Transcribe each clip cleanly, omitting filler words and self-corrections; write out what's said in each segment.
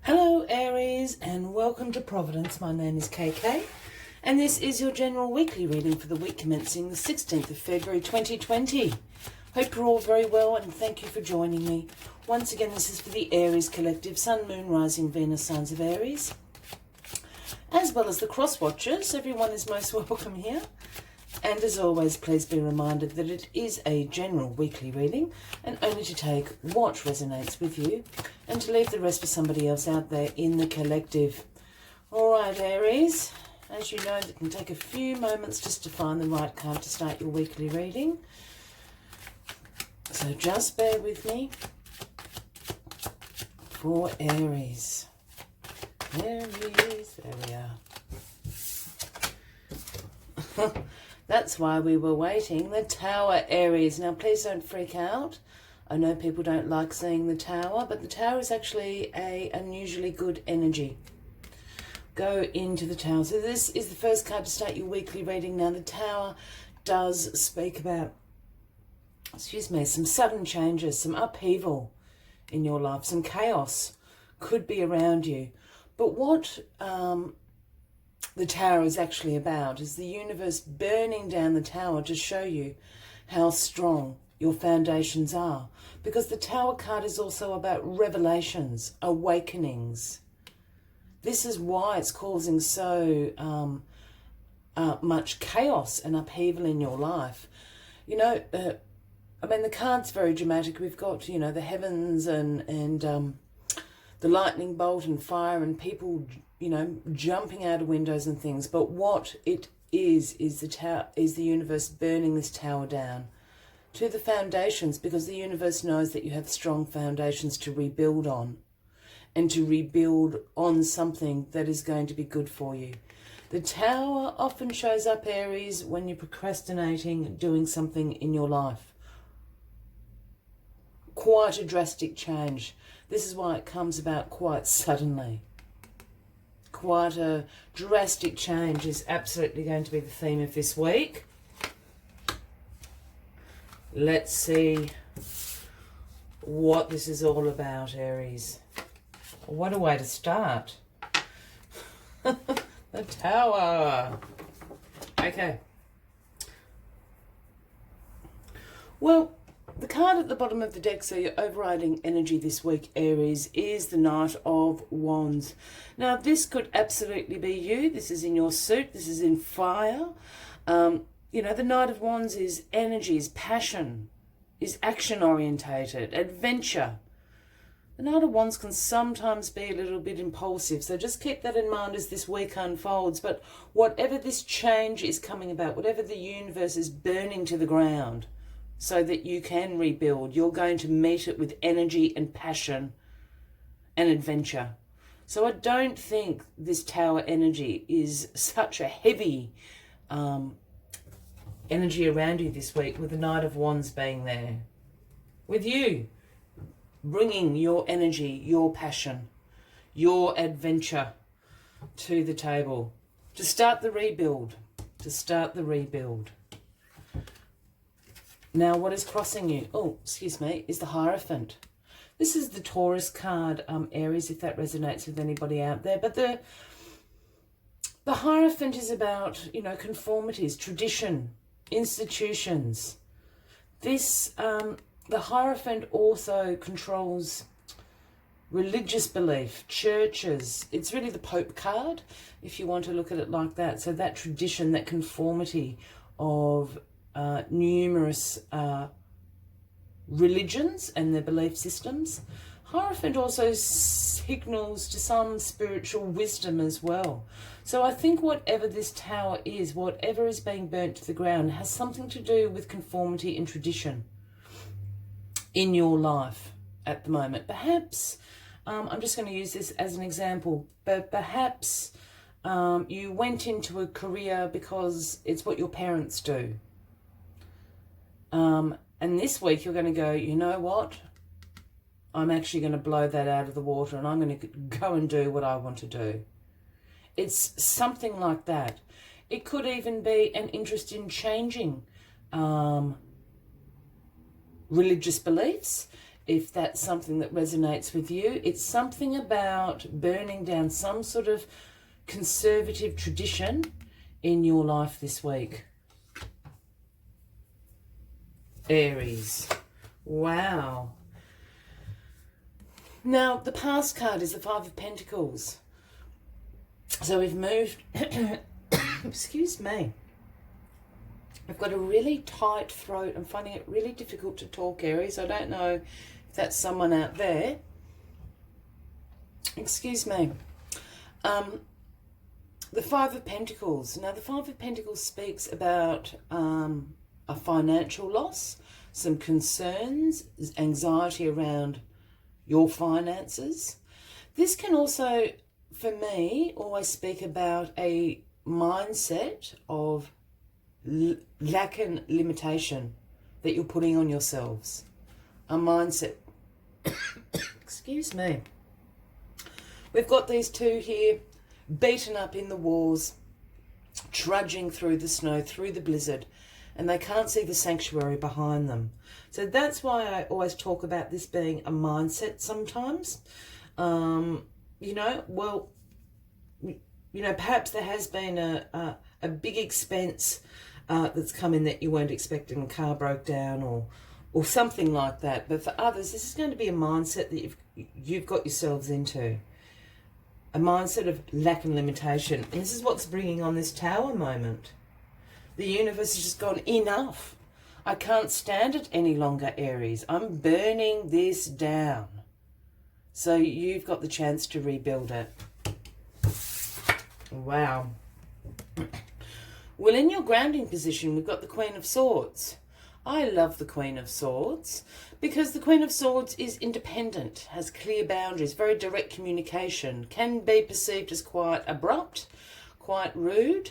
Hello Aries and welcome to Providence. My name is KK and this is your general weekly reading for the week commencing the 16th of February 2020. Hope you're all very well and thank you for joining me. Once again, this is for the Aries collective, Sun, Moon, Rising, Venus, signs of Aries, as well as the cross watchers. Everyone is most welcome here. And as always, please be reminded that it is a general weekly reading and only to take what resonates with you and to leave the rest for somebody else out there in the collective. All right, Aries, as you know, it can take a few moments just to find the right card to start your weekly reading. So just bear with me for Aries. Aries, there we are. That's why we were waiting. The Tower, Aries. Now, please don't freak out. I know people don't like seeing the Tower, but the Tower is actually a unusually good energy. Go into the Tower. So this is the first card to start your weekly reading. Now, the Tower does speak about, some sudden changes, some upheaval in your life, some chaos could be around you. But what the Tower is actually about is the universe burning down the Tower to show you how strong your foundations are. Because the Tower card is also about revelations, awakenings. This is why it's causing so much chaos and upheaval in your life. You know, the card's very dramatic. We've got, the heavens and the lightning bolt and fire and people, jumping out of windows and things. But what it is the universe burning this Tower down to the foundations, because the universe knows that you have strong foundations to rebuild on and to rebuild on something that is going to be good for you. The Tower often shows up, Aries, when you're procrastinating doing something in your life. Quite a drastic change. This is why it comes about quite suddenly. Quite a drastic change is absolutely going to be the theme of this week. Let's see what this is all about, Aries. What a way to start. The Tower. Okay. Well, the card at the bottom of the deck, so your overriding energy this week, Aries, is the Knight of Wands. Now, this could absolutely be you. This is in your suit. This is in fire. The Knight of Wands is energy, is passion, is action-orientated, adventure. The Knight of Wands can sometimes be a little bit impulsive, so just keep that in mind as this week unfolds. But whatever this change is coming about, whatever the universe is burning to the ground, so that you can rebuild, you're going to meet it with energy and passion and adventure. So I don't think this Tower energy is such a heavy energy around you this week, with the Knight of Wands being there with you, bringing your energy, your passion, your adventure to the table to start the rebuild, Now, what is crossing you? Is the Hierophant. This is the Taurus card, Aries, if that resonates with anybody out there. But the Hierophant is about, conformities, tradition, institutions. The Hierophant also controls religious belief, churches. It's really the Pope card, if you want to look at it like that. So that tradition, that conformity of numerous religions and their belief systems. Hierophant also signals to some spiritual wisdom as well. So I think whatever this Tower is, whatever is being burnt to the ground, has something to do with conformity and tradition in your life at the moment. Perhaps, I'm just going to use this as an example, but perhaps you went into a career because it's what your parents do. And this week you're going to go, you know what? I'm actually going to blow that out of the water and I'm going to go and do what I want to do. It's something like that. It could even be an interest in changing religious beliefs. if that's something that resonates with you. It's something about burning down some sort of conservative tradition in your life this week. Aries. Wow. Now, the past card is the Five of Pentacles. So we've moved... Excuse me. I've got a really tight throat. I'm finding it really difficult to talk, Aries. I don't know if that's someone out there. Excuse me. The Five of Pentacles. Now, the Five of Pentacles speaks about a financial loss, some concerns, anxiety around your finances. This can also, for me, always speak about a mindset of lack and limitation that you're putting on yourselves. A mindset. Excuse me. We've got these two here, beaten up in the wars, trudging through the snow, through the blizzard, and they can't see the sanctuary behind them. So that's why I always talk about this being a mindset sometimes. You know, well, you know, perhaps there has been a big expense that's come in that you weren't expecting. A car broke down or something like that. But for others, this is going to be a mindset that you've got yourselves into. A mindset of lack and limitation. And this is what's bringing on this Tower moment. The universe has just gone, enough. I can't stand it any longer, Aries. I'm burning this down. So you've got the chance to rebuild it. Wow. Well, in your grounding position, we've got the Queen of Swords. I love the Queen of Swords because the Queen of Swords is independent, has clear boundaries, very direct communication, can be perceived as quite abrupt, quite rude.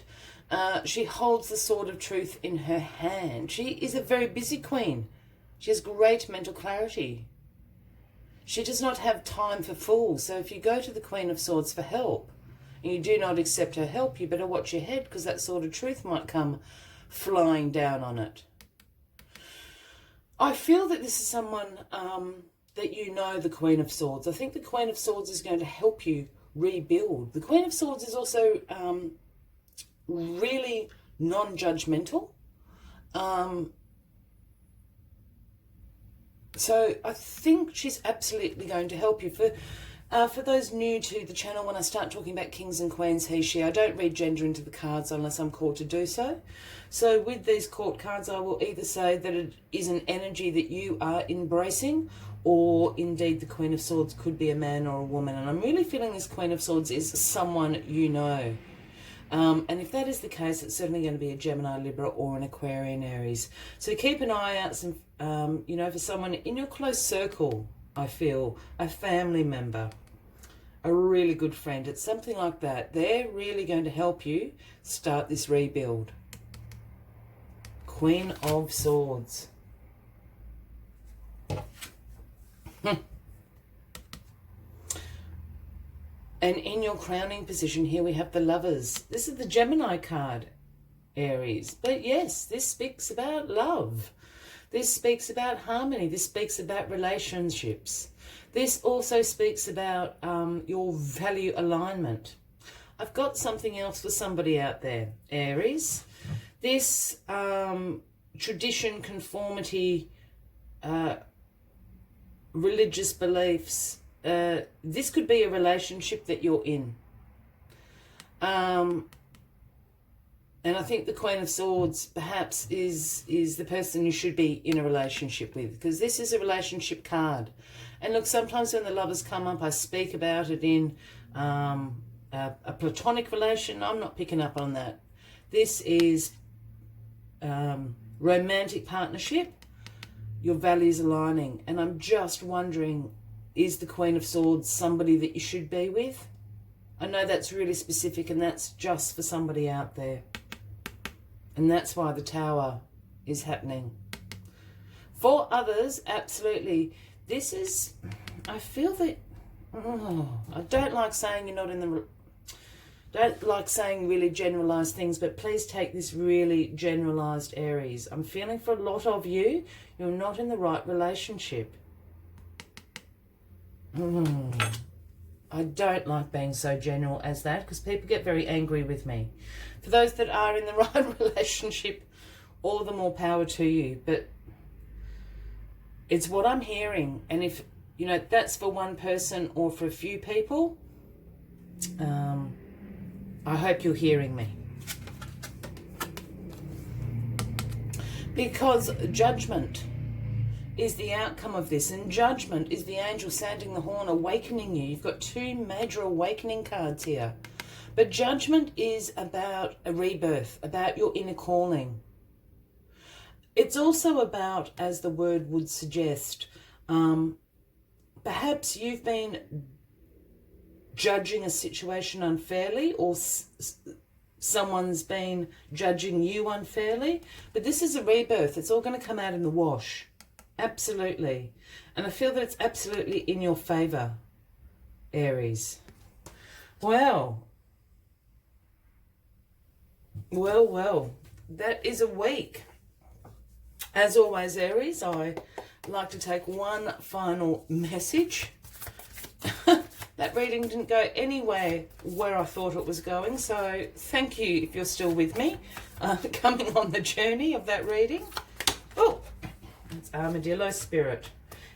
She holds the sword of truth in her hand. She is a very busy queen. She has great mental clarity. She does not have time for fools. So if you go to the Queen of Swords for help and you do not accept her help, you better watch your head because that sword of truth might come flying down on it. I feel that this is someone that you know, the Queen of Swords. I think the Queen of Swords is going to help you rebuild. The Queen of Swords is also really non-judgmental. So I think she's absolutely going to help you. For those new to the channel, when I start talking about kings and queens, he, she, I don't read gender into the cards unless I'm called to do so. So with these court cards, I will either say that it is an energy that you are embracing, or indeed the Queen of Swords could be a man or a woman. And I'm really feeling this Queen of Swords is someone you know. And if that is the case, it's certainly going to be a Gemini, Libra, or an Aquarian, Aries. So keep an eye out, you know, for someone in your close circle, I feel, a family member, a really good friend. It's something like that. They're really going to help you start this rebuild. Queen of Swords. And in your crowning position here, we have the Lovers. This is the Gemini card, Aries. But yes, this speaks about love. This speaks about harmony. This speaks about relationships. This also speaks about your value alignment. I've got something else for somebody out there, Aries. This tradition, conformity, religious beliefs, this could be a relationship that you're in. And I think the Queen of Swords perhaps is the person you should be in a relationship with, because this is a relationship card. And look, sometimes when the Lovers come up, I speak about it in a platonic relation. I'm not picking up on that. This is romantic partnership, your values aligning. And I'm just wondering, is the Queen of Swords somebody that you should be with? I know that's really specific, and that's just for somebody out there. And that's why the Tower is happening. For others, absolutely. This is, I feel that, I don't like saying you're not in the, don't like saying really generalised things, but please take this really generalised, Aries. I'm feeling for a lot of you, you're not in the right relationship. I don't like being so general as that because people get very angry with me. For those that are in the right relationship, all the more power to you. But it's what I'm hearing. And if, you know, that's for one person or for a few people, I hope you're hearing me. Because judgment is the outcome of this, and judgment is the angel sounding the horn, awakening you. You've got two major awakening cards here. But judgment is about a rebirth, about your inner calling. It's also about, as the word would suggest, perhaps you've been judging a situation unfairly, or someone's been judging you unfairly. But this is a rebirth. It's all going to come out in the wash. Absolutely. And I feel that it's absolutely in your favour, Aries. Well, that is a week. As always, Aries, I like to take one final message. That reading didn't go anywhere where I thought it was going, so thank you if you're still with me, coming on the journey of that reading. Oh, it's Armadillo Spirit.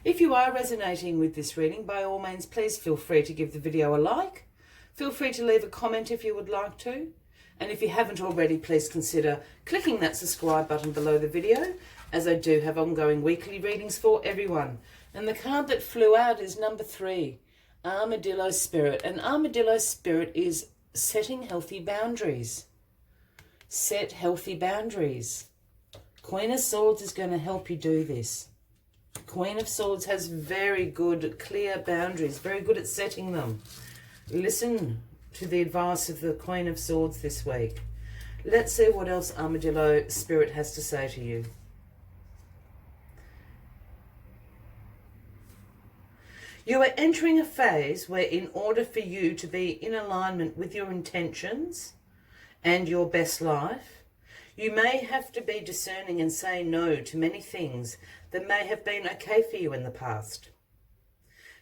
If you are resonating with this reading, by all means, please feel free to give the video a like. Feel free to leave a comment if you would like to. And if you haven't already, please consider clicking that subscribe button below the video, as I do have ongoing weekly readings for everyone. And the card that flew out is number 3, Armadillo Spirit. And Armadillo Spirit is setting healthy boundaries. Set healthy boundaries. Queen of Swords is going to help you do this. Queen of Swords has very good, clear boundaries, very good at setting them. Listen to the advice of the Queen of Swords this week. Let's see what else Armadillo Spirit has to say to you. You are entering a phase where, in order for you to be in alignment with your intentions and your best life, you may have to be discerning and say no to many things that may have been okay for you in the past.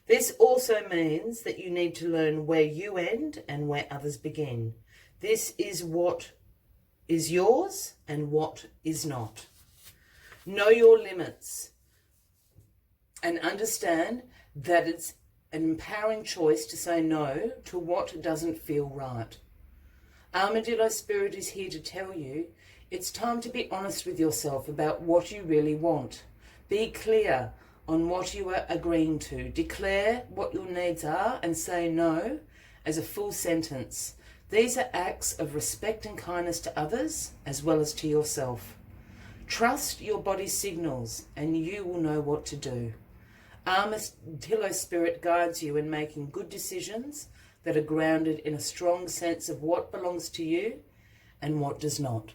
This also means that you need to learn where you end and where others begin. This is what is yours and what is not. Know your limits and understand that it's an empowering choice to say no to what doesn't feel right. Armadillo Spirit is here to tell you it's time to be honest with yourself about what you really want. Be clear on what you are agreeing to. Declare what your needs are and say no as a full sentence. These are acts of respect and kindness to others as well as to yourself. Trust your body's signals and you will know what to do. Armadillo Spirit guides you in making good decisions that are grounded in a strong sense of what belongs to you and what does not.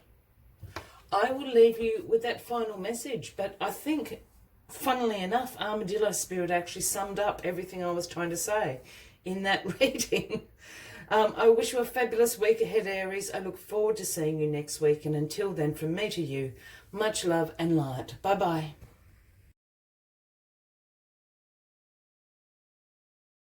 I will leave you with that final message, but I think, funnily enough, Armadillo Spirit actually summed up everything I was trying to say in that reading. I wish you a fabulous week ahead, Aries. I look forward to seeing you next week, and until then, from me to you, much love and light. Bye-bye.